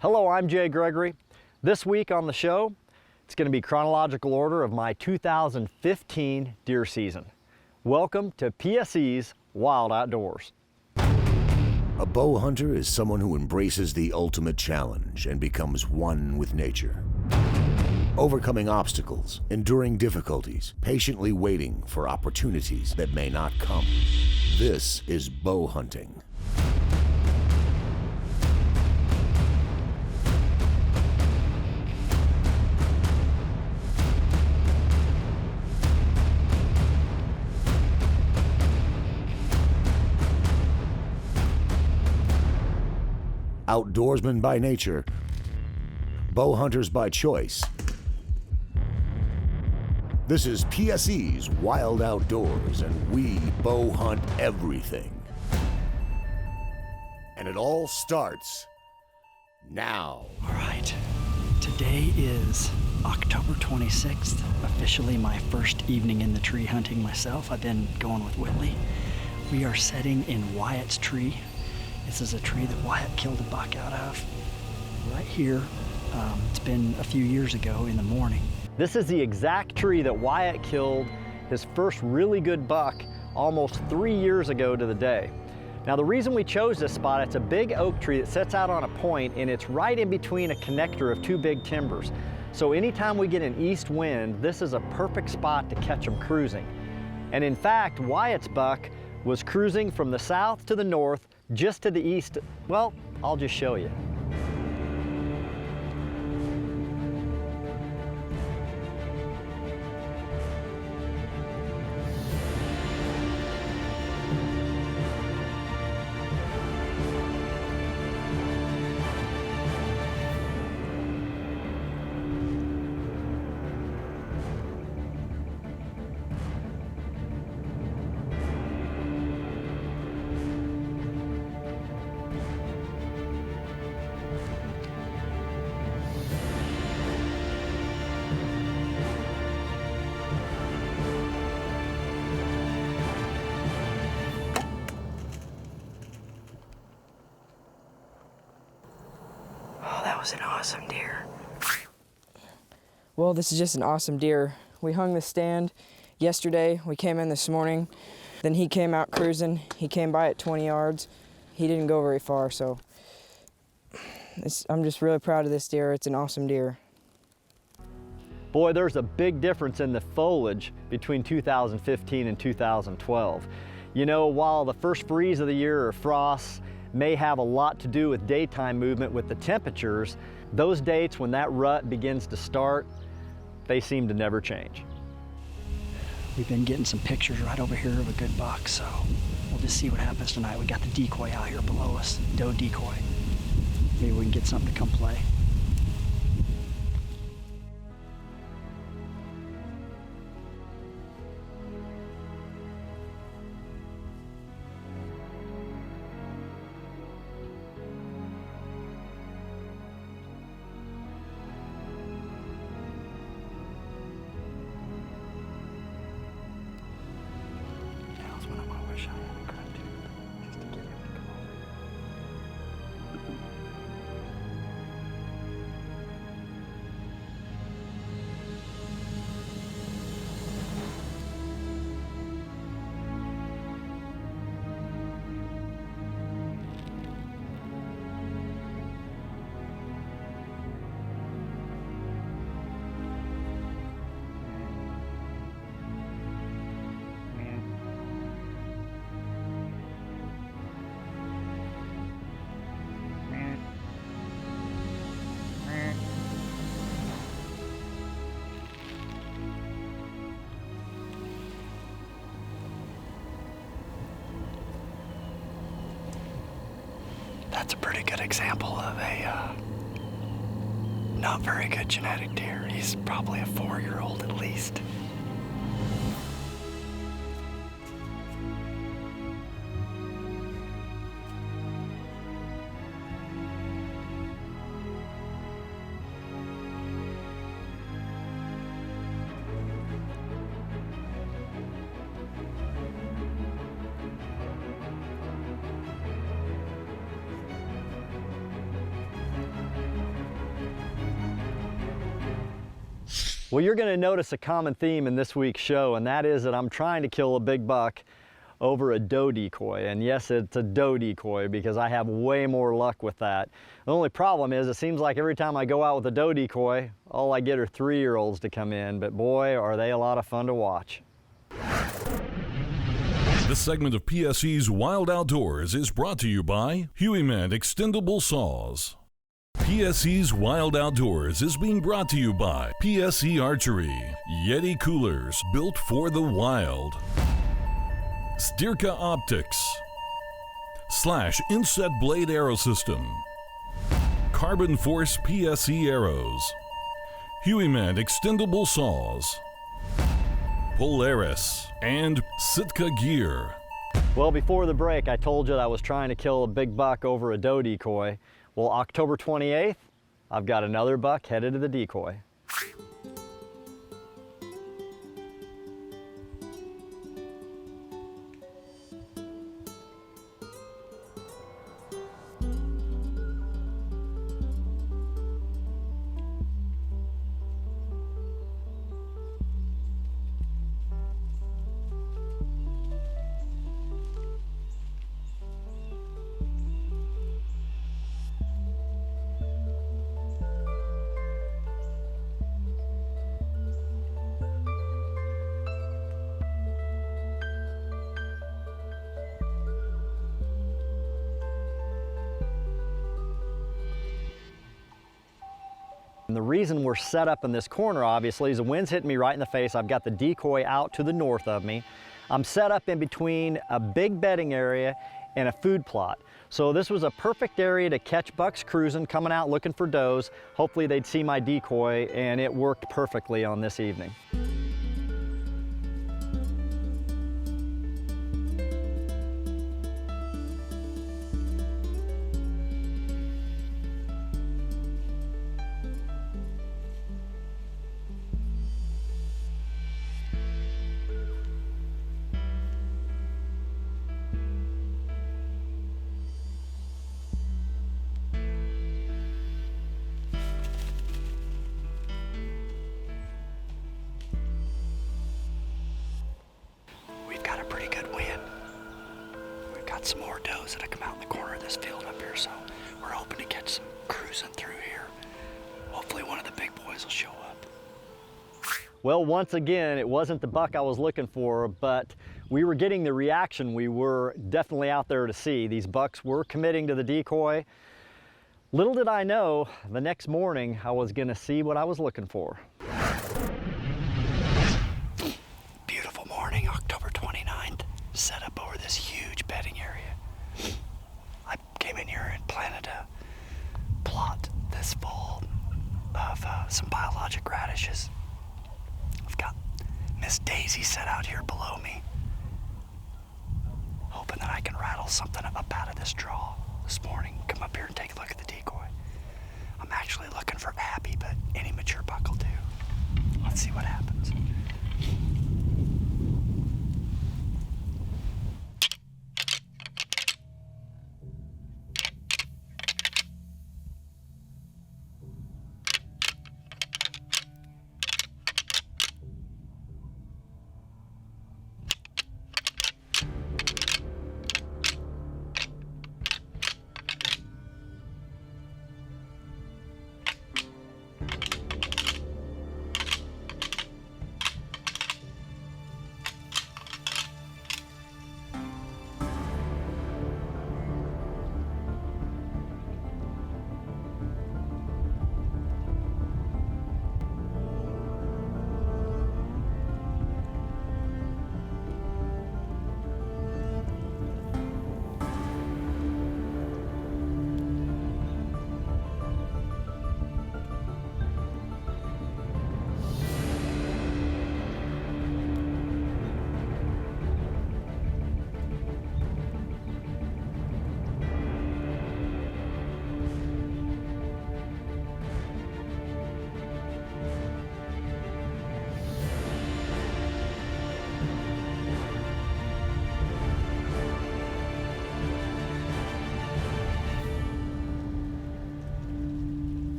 Hello, I'm Jay Gregory. This week on the show, it's going to be chronological order of my 2015 deer season. Welcome to PSE's Wild Outdoors. A bow hunter is someone who embraces the ultimate challenge and becomes one with nature. Overcoming obstacles, enduring difficulties, patiently waiting for opportunities that may not come. This is bow hunting. Outdoorsmen by nature, bow hunters by choice. This is PSE's Wild Outdoors, and we bow hunt everything. And it all starts now. All right, today is October 26th, officially my first evening in the tree hunting myself. I've been going with Whitley. We are setting in Wyatt's tree. This is a tree that Wyatt killed a buck out of right here. It's been a few years ago in the morning. This is the exact tree that Wyatt killed his first really good buck almost 3 years ago to the day. Now the reason we chose this spot, it's a big oak tree that sits out on a point and it's right in between a connector of two big timbers. So anytime we get an east wind, this is a perfect spot to catch them cruising. And in fact, Wyatt's buck was cruising from the south to the north, just to the east. Well, I'll just show you. That was an awesome deer. Well, this is just an awesome deer. We hung the stand yesterday. We came in this morning. Then he came out cruising. He came by at 20 yards. He didn't go very far, so I'm just really proud of this deer. It's an awesome deer. Boy, there's a big difference in the foliage between 2015 and 2012. You know, while the first freeze of the year or frosts may have a lot to do with daytime movement with the temperatures, those dates when that rut begins to start, they seem to never change. We've been getting some pictures right over here of a good buck, so we'll just see what happens tonight. We got the decoy out here below us, doe decoy. Maybe we can get something to come play. That's a pretty good example of a not very good genetic deer. He's probably a 4-year-old at least. Well, you're going to notice a common theme in this week's show, and that is that I'm trying to kill a big buck over a doe decoy. And yes, it's a doe decoy because I have way more luck with that. The only problem is it seems like every time I go out with a doe decoy, all I get are 3-year-olds to come in, but boy, are they a lot of fun to watch. This segment of PSE's Wild Outdoors is brought to you by Hueyman Extendable Saws. PSE's Wild Outdoors is being brought to you by PSE Archery, Yeti Coolers built for the wild, Stirka Optics, Slash Inset Blade Arrow System, Carbon Force PSE Arrows, Hueyman Extendable Saws, Polaris, and Sitka Gear. Well, before the break, I told you that I was trying to kill a big buck over a doe decoy. Well, October 28th, I've got another buck headed to the decoy. And the reason we're set up in this corner, obviously, is the wind's hitting me right in the face. I've got the decoy out to the north of me. I'm set up in between a big bedding area and a food plot. So this was a perfect area to catch bucks cruising, coming out looking for does. Hopefully they'd see my decoy, and it worked perfectly on this evening. Some more does that have come out in the corner of this field up here, so we're hoping to catch some cruising through here. Hopefully one of the big boys will show up. Well, once again, it wasn't the buck I was looking for, but we were getting the reaction we were definitely out there to see. These bucks were committing to the decoy. Little did I know, the next morning I was gonna see what I was looking for. Beautiful morning, October 29th, set up over this huge bedding area. I came in here and planted a plot this fall of some biologic radishes. I've got Miss Daisy set out here below me, hoping that I can rattle something up out of this draw this morning. Come up here and take a look at the decoy. I'm actually looking for Abby, but any mature buck will do. Let's see what happens.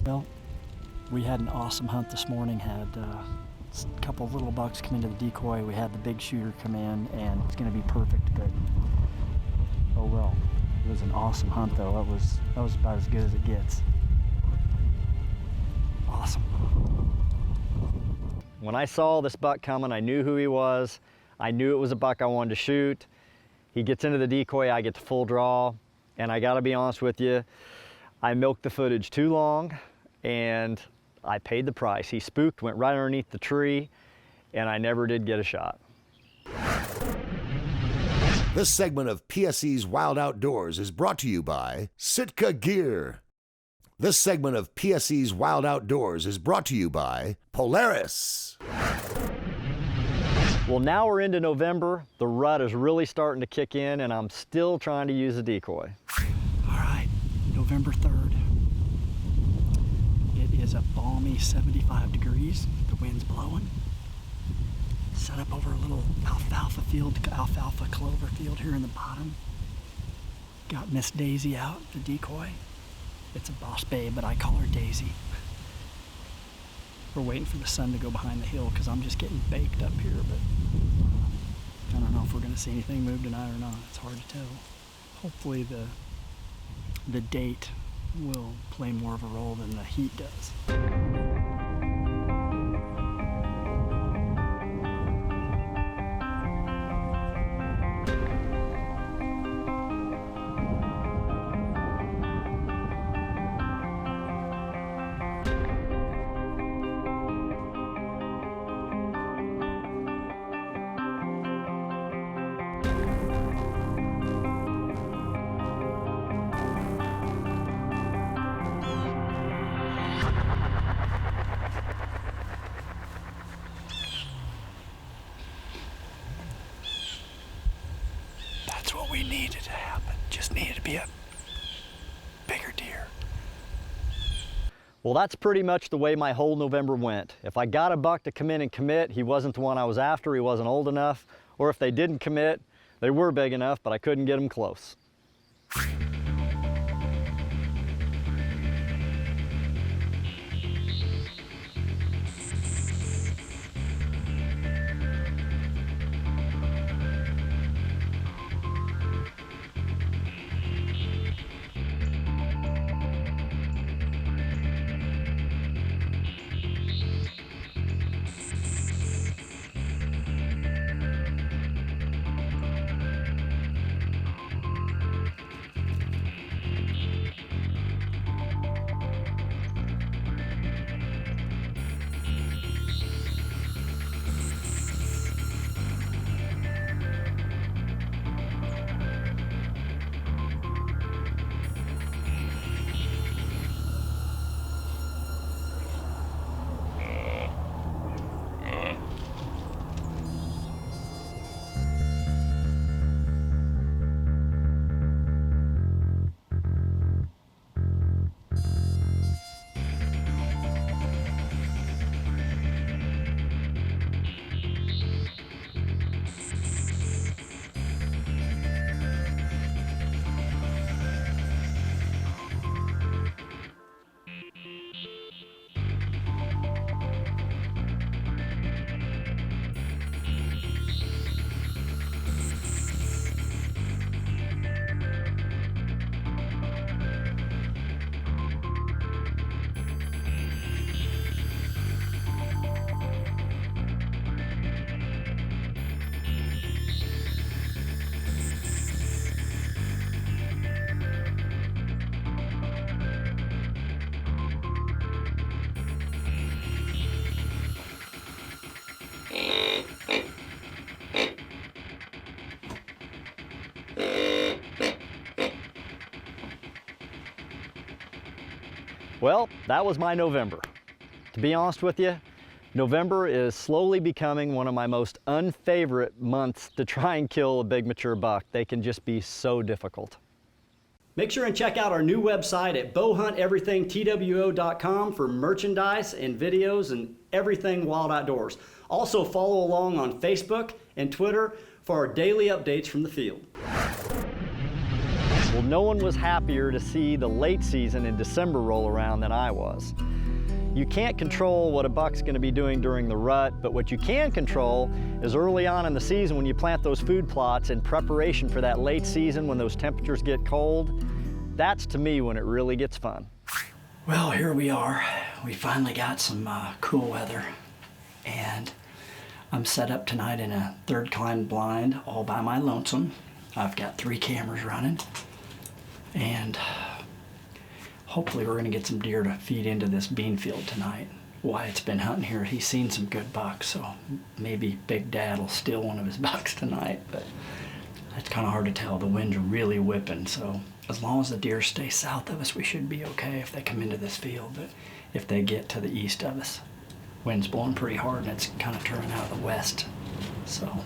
Well, we had an awesome hunt this morning. Had a couple of little bucks come into the decoy. We had the big shooter come in, and it's going to be perfect. But oh well, it was an awesome hunt though. That was about as good as it gets. Awesome. When I saw this buck coming, I knew who he was. I knew it was a buck I wanted to shoot. He gets into the decoy, I get the full draw, and I gotta be honest with you, I milked the footage too long, and I paid the price. He spooked, went right underneath the tree, and I never did get a shot. This segment of PSE's Wild Outdoors is brought to you by Sitka Gear. This segment of PSE's Wild Outdoors is brought to you by Polaris. Well, now we're into November. The rut is really starting to kick in, and I'm still trying to use a decoy. All right, November 3rd. It is a balmy 75 degrees. The wind's blowing. Set up over a little alfalfa clover field here in the bottom. Got Miss Daisy out, the decoy. It's a boss babe, but I call her Daisy. We're waiting for the sun to go behind the hill because I'm just getting baked up here, but I don't know if we're going to see anything move tonight or not. It's hard to tell. Hopefully the date will play more of a role than the heat does. That's what we needed to happen. Just needed to be a bigger deer. Well, that's pretty much the way my whole November went. If I got a buck to come in and commit, he wasn't the one I was after, he wasn't old enough, or if they didn't commit, they were big enough, but I couldn't get them close. Well, that was my November. To be honest with you, November is slowly becoming one of my most unfavorite months to try and kill a big mature buck. They can just be so difficult. Make sure and check out our new website at bowhunteverythingtwo.com for merchandise and videos and everything wild outdoors. Also follow along on Facebook and Twitter for our daily updates from the field. Well, no one was happier to see the late season in December roll around than I was. You can't control what a buck's gonna be doing during the rut, but what you can control is early on in the season when you plant those food plots in preparation for that late season when those temperatures get cold. That's to me when it really gets fun. Well, here we are. We finally got some cool weather, and I'm set up tonight in a third climb blind all by my lonesome. I've got 3 cameras running, and hopefully we're gonna get some deer to feed into this bean field tonight. Wyatt's been hunting here. He's seen some good bucks, so maybe Big Dad will steal one of his bucks tonight, but it's kind of hard to tell. The wind's really whipping, so as long as the deer stay south of us, we should be okay if they come into this field. But if they get to the east of us, wind's blowing pretty hard and it's kind of turning out of the west, so.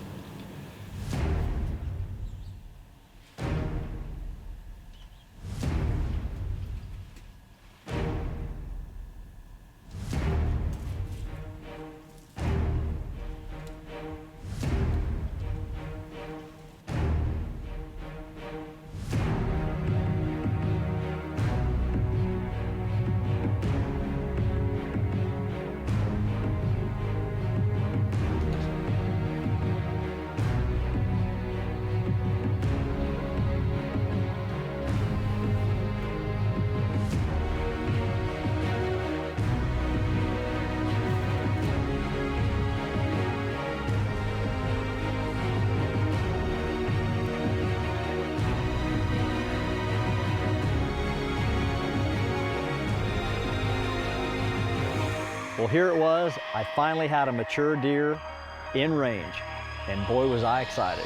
Well, here it was. I finally had a mature deer in range, and boy was I excited.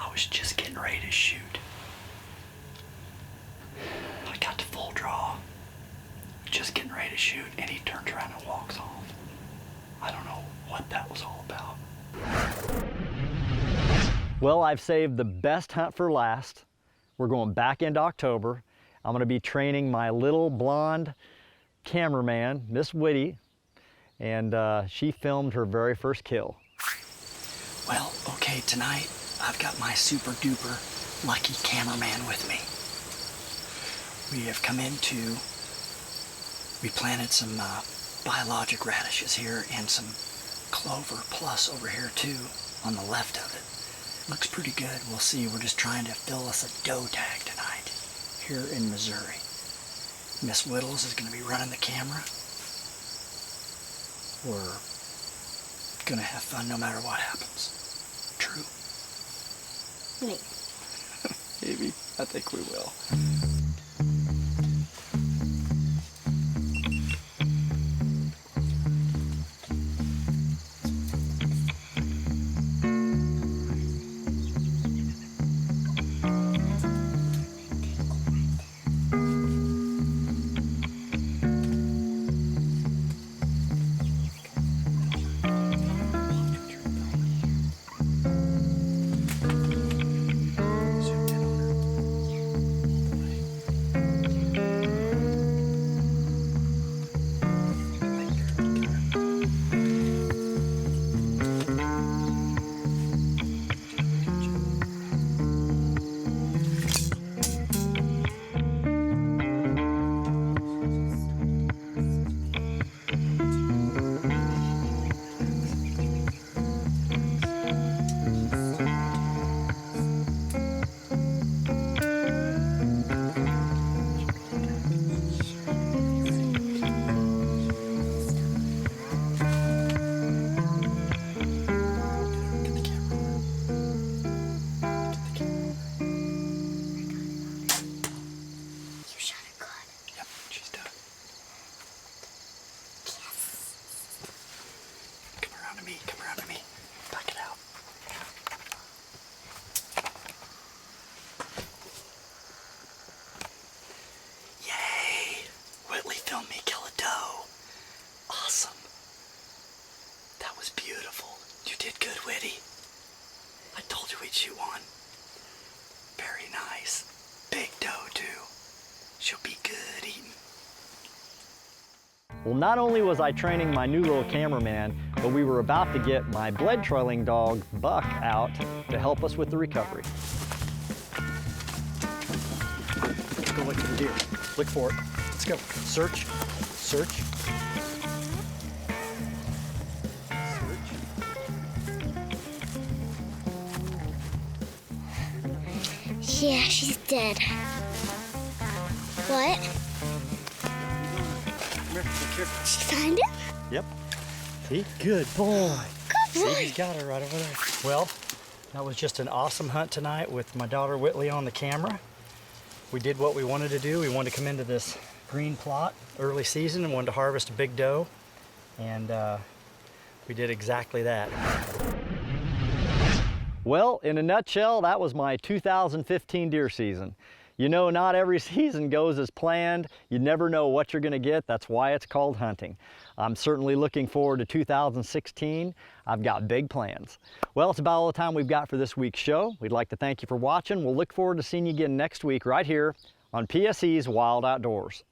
I was just getting ready to shoot. I got to full draw, just getting ready to shoot, and he turns around and walks off. I don't know what that was all about. Well, I've saved the best hunt for last. We're going back into October. I'm gonna be training my little blonde cameraman, Miss Whitty, and she filmed her very first kill. Well, okay, tonight I've got my super duper lucky cameraman with me. We have come into, we planted some biologic radishes here and some clover plus over here too on the left of it. Looks pretty good. We'll see. We're just trying to fill us a doe tag tonight here in Missouri. Miss Whittles is going to be running the camera. We're going to have fun no matter what happens. True? Maybe. I think we will. be good eating. Well, not only was I training my new little cameraman, but we were about to get my blood trailing dog, Buck, out to help us with the recovery. Let's go look for the deer. Look for it. Let's go. Search. Search. Yeah, she's dead. What? Come here. Be careful. Did she find him? Yep. See? Good boy. Good boy. See, he's got her right over there. Well, that was just an awesome hunt tonight with my daughter Whitley on the camera. We did what we wanted to do. We wanted to come into this green plot early season and wanted to harvest a big doe. And we did exactly that. Well, in a nutshell, that was my 2015 deer season. You know, not every season goes as planned. You never know what you're gonna get. That's why it's called hunting. I'm certainly looking forward to 2016. I've got big plans. Well, it's about all the time we've got for this week's show. We'd like to thank you for watching. We'll look forward to seeing you again next week right here on PSE's Wild Outdoors.